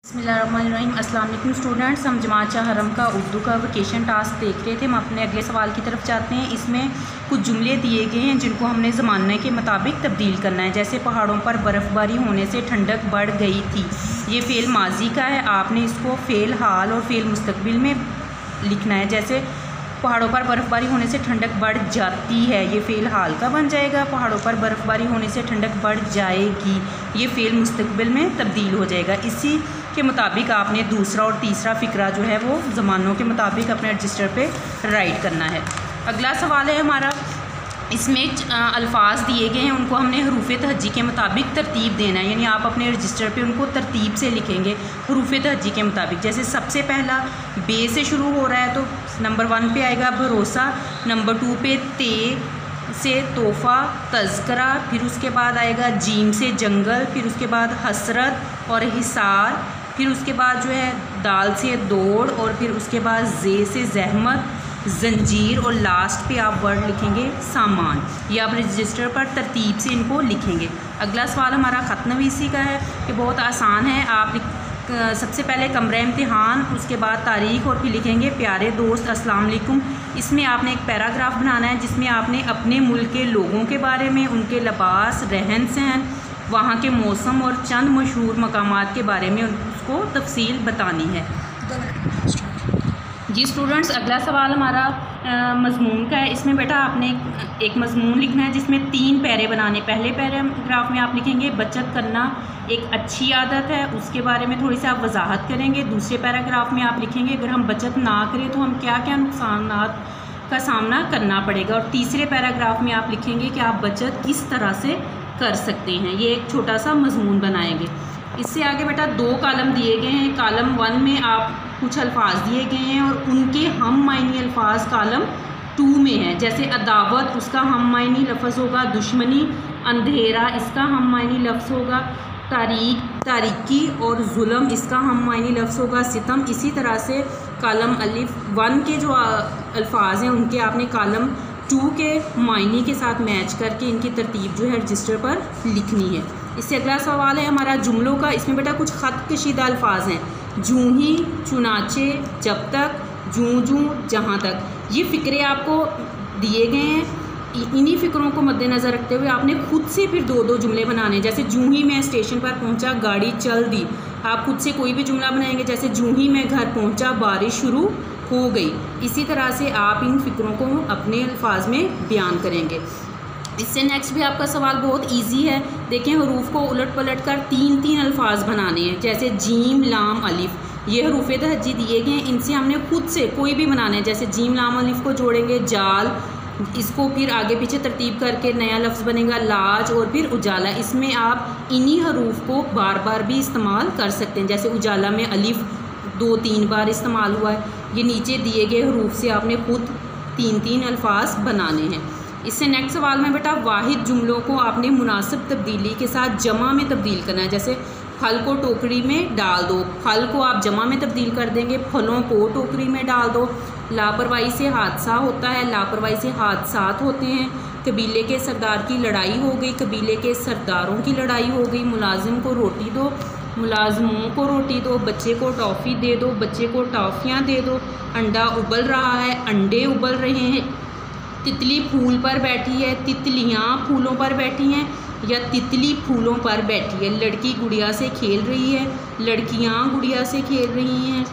बिस्मिल्लाहिर्रहमानिर्रहीम। अस्सलाम वालेकुम स्टूडेंट्स, हम जमात हरम का उर्दू का वेकेशन टास्क देख रहे थे। हम अपने अगले सवाल की तरफ जाते हैं। इसमें कुछ जुमले दिए गए हैं जिनको हमने ज़माने के मुताबिक तब्दील करना है। जैसे पहाड़ों पर बर्फ़बारी होने से ठंडक बढ़ गई थी, ये फ़ेल माजी का है। आपने इसको फ़ेल हाल और फ़ेल मुस्तकबिल में लिखना है। जैसे पहाड़ों पर बर्फ़बारी होने से ठंडक बढ़ जाती है, ये फ़ेल हाल का बन जाएगा। पहाड़ों पर बर्फ़बारी होने से ठंडक बढ़ जाएगी, ये फ़ेल मुस्तकबिल में तब्दील हो जाएगा। इसी के मुताबिक आपने दूसरा और तीसरा फ़िक्रा जो है वो ज़मानों के मुताबिक अपने रजिस्टर पे राइट करना है। अगला सवाल है हमारा, इसमें अल्फाज दिए गए हैं, उनको हमने हरूफ़ तहज्जी के मुताबिक तरतीब देना है। यानी आप अपने रजिस्टर पे उनको तरतीब से लिखेंगे हरूफ़ तहज्जी के मुताबिक। जैसे सबसे पहला बे से शुरू हो रहा है तो नंबर 1 पे आएगा भरोसा, नंबर 2 पे ते से तोहफ़ा तज़किरा, फिर उसके बाद आएगा जीम से जंगल, फिर उसके बाद हसरत और हिसार, फिर उसके बाद जो है दाल से दौड़, और फिर उसके बाद जे से जहमत, जंजीर, और लास्ट पे आप वर्ड लिखेंगे सामान। ये आप रजिस्टर पर तरतीब से इनको लिखेंगे। अगला सवाल हमारा ख़त नवीसी का है कि बहुत आसान है। आप सबसे पहले कमरा इम्तिहान, उसके बाद तारीख़, और फिर लिखेंगे प्यारे दोस्त अस्सलाम वालेकुम। इसमें आपने एक पैराग्राफ बनाना है जिसमें आपने अपने मुल्क के लोगों के बारे में, उनके लिबास, रहन सहन, वहाँ के मौसम और चंद मशहूर मकामात के बारे में उसको तफसील बतानी है। जी स्टूडेंट्स, अगला सवाल हमारा मज़मून का है। इसमें बेटा आपने एक मज़मून लिखना है जिसमें 3 पैरे बनाने। पहले पैराग्राफ में आप लिखेंगे बचत करना एक अच्छी आदत है, उसके बारे में थोड़ी सी आप वजाहत करेंगे। दूसरे पैराग्राफ में आप लिखेंगे अगर हम बचत ना करें तो हम क्या क्या नुकसानात का सामना करना पड़ेगा। और तीसरे पैराग्राफ में आप लिखेंगे कि आप बचत किस तरह से कर सकते हैं। ये एक छोटा सा मज़मून बनाएंगे। इससे आगे बेटा 2 कॉलम दिए गए हैं। कॉलम 1 में आप कुछ अल्फाज दिए गए हैं और उनके हम मायनी अल्फाज कॉलम 2 में है। जैसे अदावत, उसका हम मायनी लफ्ज़ होगा दुश्मनी, अंधेरा, इसका हम मायनी लफ्ज़ होगा तारीकी, और जुल्म, इसका हम मायनी लफ्ज़ होगा सितम। इसी तरह से कॉलम अलिफ 1 के जो अल्फाज हैं उनके आपने कॉलम 2 के मायनी के साथ मैच करके इनकी तरतीब जो है रजिस्टर पर लिखनी है। इससे अगला सवाल है हमारा जुमलों का। इसमें बेटा कुछ ख़त कशीदा अल्फाज हैं, जूँ ही, चुनाचे, जब तक, जूँ जूँ, जहाँ तक। ये फ़िक्रे आपको दिए गए हैं। इन्हीं फ़िक्रों को मद्देनज़र रखते हुए आपने खुद से फिर 2-2 जुमले बनाने। जैसे जूँ ही मैं स्टेशन पर पहुँचा गाड़ी चल दी, आप खुद से कोई भी जुमला बनाएंगे। जैसे जूँ ही मैं घर पहुँचा बारिश शुरू हो गई। इसी तरह से आप इन फ़िक्रों को अपने अल्फाज में बयान करेंगे। इससे नेक्स्ट भी आपका सवाल बहुत इजी है। देखें, हरूफ को उलट पलट कर 3-3 अल्फाज बनाने हैं। जैसे जीम लाम अलिफ, ये हरूफ तहज्जी दिए गए हैं, इनसे हमने खुद से कोई भी बनाना है। जैसे जीम लाम अलिफ को जोड़ेंगे जाल, इसको फिर आगे पीछे तरतीब करके नया लफ्ज़ बनेगा लाज, और फिर उजाला। इसमें आप इन्हीं हरूफ को बार बार भी इस्तेमाल कर सकते हैं। जैसे उजाला में अलिफ 2-3 बार इस्तेमाल हुआ है। ये नीचे दिए गए हरूफ से आपने खुद 3-3 अल्फाज बनाने हैं। इससे नेक्स्ट सवाल में बेटा वाहिद जुमलों को आपने मुनासिब तब्दीली के साथ जमा में तब्दील करना है। जैसे फल को टोकरी में डाल दो, फल को आप जमा में तब्दील कर देंगे, फलों को टोकरी में डाल दो। लापरवाही से हादसा होता है, लापरवाही से हादसात होते हैं। कबीले के सरदार की लड़ाई हो गई, कबीले के सरदारों की लड़ाई हो गई। मुलाजिम को रोटी दो, मुलाजमों को रोटी दो। बच्चे को टॉफ़ी दे दो, बच्चे को टॉफ़ियाँ दे दो। अंडा उबल रहा है, अंडे उबल रहे हैं। तितली फूल पर बैठी है, तितलियाँ फूलों पर बैठी हैं, या तितली फूलों पर बैठी है। लड़की गुड़िया से खेल रही है, लड़कियाँ गुड़िया से खेल रही हैं।